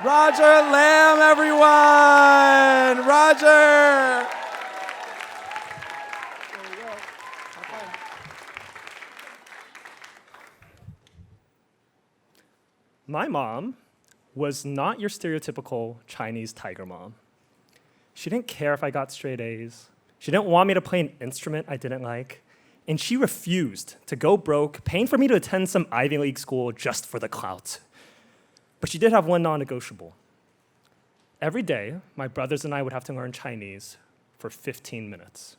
Roger Lamb, everyone! Roger! My mom was not your stereotypical Chinese tiger mom. She didn't care if I got straight A's. She didn't want me to play an instrument I didn't like. And she refused to go broke, paying for me to attend some Ivy League school just for the clout. But she did have one non-negotiable. Every day, my brothers and I would have to learn Chinese for 15 minutes.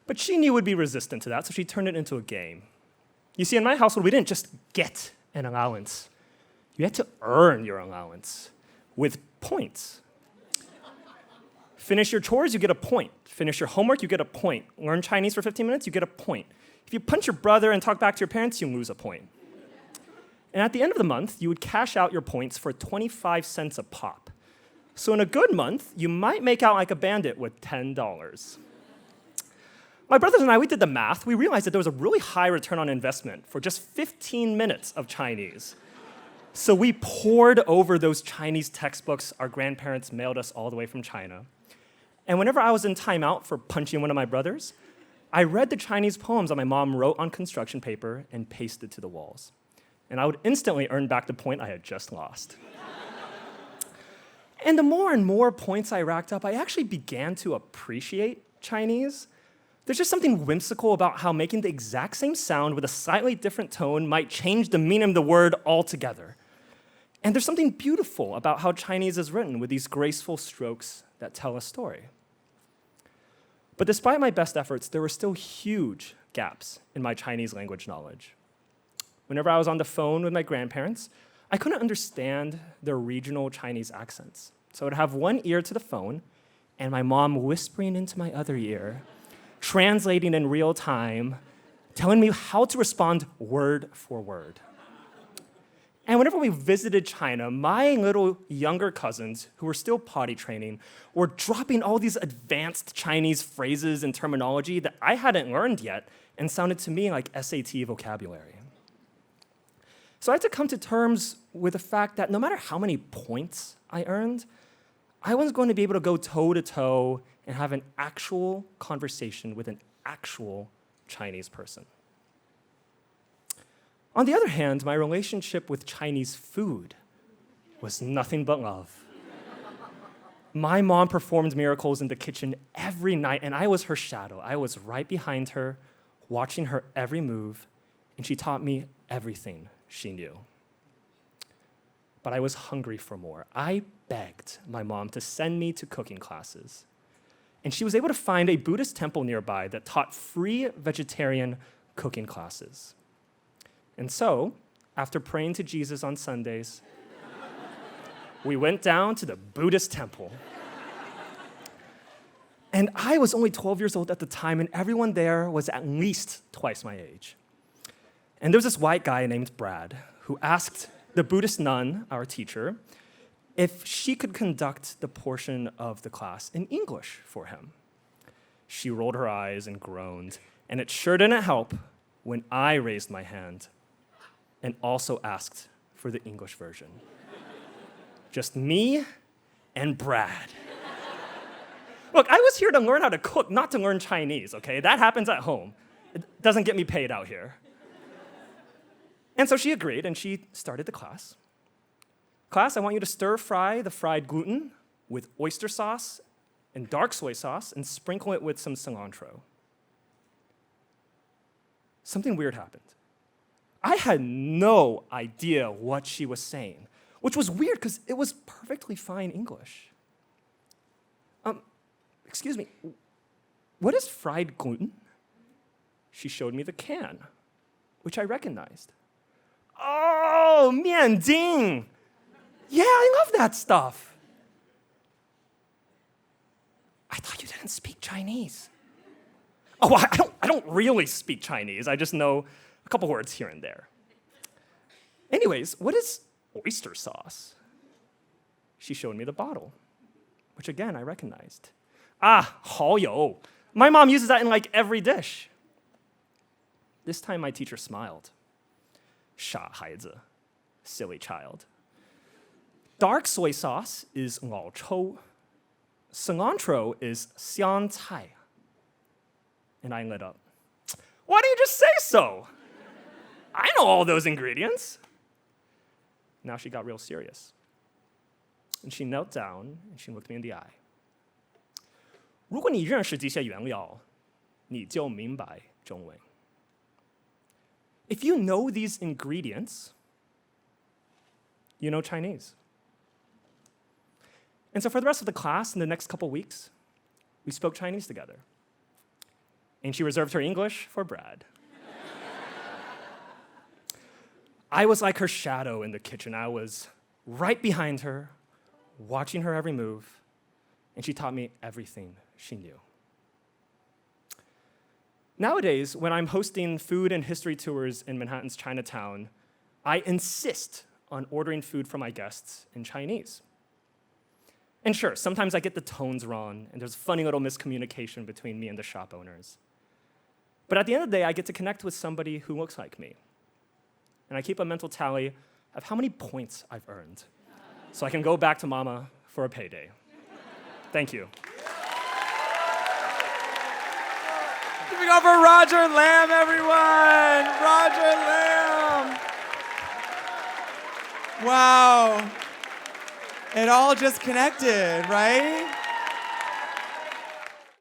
But she knew we'd be resistant to that, so she turned it into a game. You see, in my household, we didn't just get an allowance. You had to earn your allowance with points. Finish your chores, you get a point. Finish your homework, you get a point. Learn Chinese for 15 minutes, you get a point. If you punch your brother and talk back to your parents, you lose a point. And at the end of the month, you would cash out your points for 25 cents a pop. So in a good month, you might make out like a bandit with $10. My brothers and I, we did the math. We realized that there was a really high return on investment for just 15 minutes of Chinese. So we pored over those Chinese textbooks our grandparents mailed us all the way from China. And whenever I was in timeout for punching one of my brothers, I read the Chinese poems that my mom wrote on construction paper and pasted to the walls. And I would instantly earn back the point I had just lost. And the more and more points I racked up, I actually began to appreciate Chinese. There's just something whimsical about how making the exact same sound with a slightly different tone might change the meaning of the word altogether. And there's something beautiful about how Chinese is written with these graceful strokes that tell a story. But despite my best efforts, there were still huge gaps in my Chinese language knowledge. Whenever I was on the phone with my grandparents, I couldn't understand their regional Chinese accents. So I would have one ear to the phone and my mom whispering into my other ear, translating in real time, telling me how to respond word for word. And whenever we visited China, my little younger cousins, who were still potty training, were dropping all these advanced Chinese phrases and terminology that I hadn't learned yet and sounded to me like SAT vocabulary. So I had to come to terms with the fact that no matter how many points I earned, I wasn't going to be able to go toe-to-toe and have an actual conversation with an actual Chinese person. On the other hand, my relationship with Chinese food was nothing but love. My mom performed miracles in the kitchen every night, and I was her shadow. I was right behind her, watching her every move, and she taught me everything she knew. But I was hungry for more. I begged my mom to send me to cooking classes. And she was able to find a Buddhist temple nearby that taught free vegetarian cooking classes. And so, after praying to Jesus on Sundays, we went down to the Buddhist temple. And I was only 12 years old at the time, and everyone there was at least twice my age. And there was this white guy named Brad who asked the Buddhist nun, our teacher, if she could conduct the portion of the class in English for him. She rolled her eyes and groaned, and it sure didn't help when I raised my hand and also asked for the English version. Just me and Brad. Look, I was here to learn how to cook, not to learn Chinese, okay? That happens at home. It doesn't get me paid out here. And so she agreed, and she started the class. Class, I want you to stir fry the fried gluten with oyster sauce and dark soy sauce and sprinkle it with some cilantro. Something weird happened. I had no idea what she was saying, which was weird because it was perfectly fine English. Excuse me, what is fried gluten? She showed me the can, which I recognized. Oh, 面筋. Yeah, I love that stuff. I thought you didn't speak Chinese. Oh, I don't really speak Chinese. I just know a couple words here and there. Anyways, what is oyster sauce? She showed me the bottle, which again, I recognized. Ah, 蚝油. My mom uses that in like every dish. This time my teacher smiled. 傻孩子, silly child. Dark soy sauce is 老抽. Cilantro is 香菜. And I lit up. Why didn't you just say so? I know all those ingredients. Now she got real serious. And she knelt down and she looked me in the eye. 如果你认识这些原料，你就明白中文. If you know these ingredients, you know Chinese. And so for the rest of the class, in the next couple weeks, we spoke Chinese together. And she reserved her English for Brad. I was like her shadow in the kitchen. I was right behind her, watching her every move, and she taught me everything she knew. Nowadays, when I'm hosting food and history tours in Manhattan's Chinatown, I insist on ordering food for my guests in Chinese. And sure, sometimes I get the tones wrong, and there's funny little miscommunication between me and the shop owners. But at the end of the day, I get to connect with somebody who looks like me. And I keep a mental tally of how many points I've earned, so I can go back to mama for a payday. Thank you. Give it up for Roger Lamb, everyone! Roger Lamb! Wow. It all just connected, right?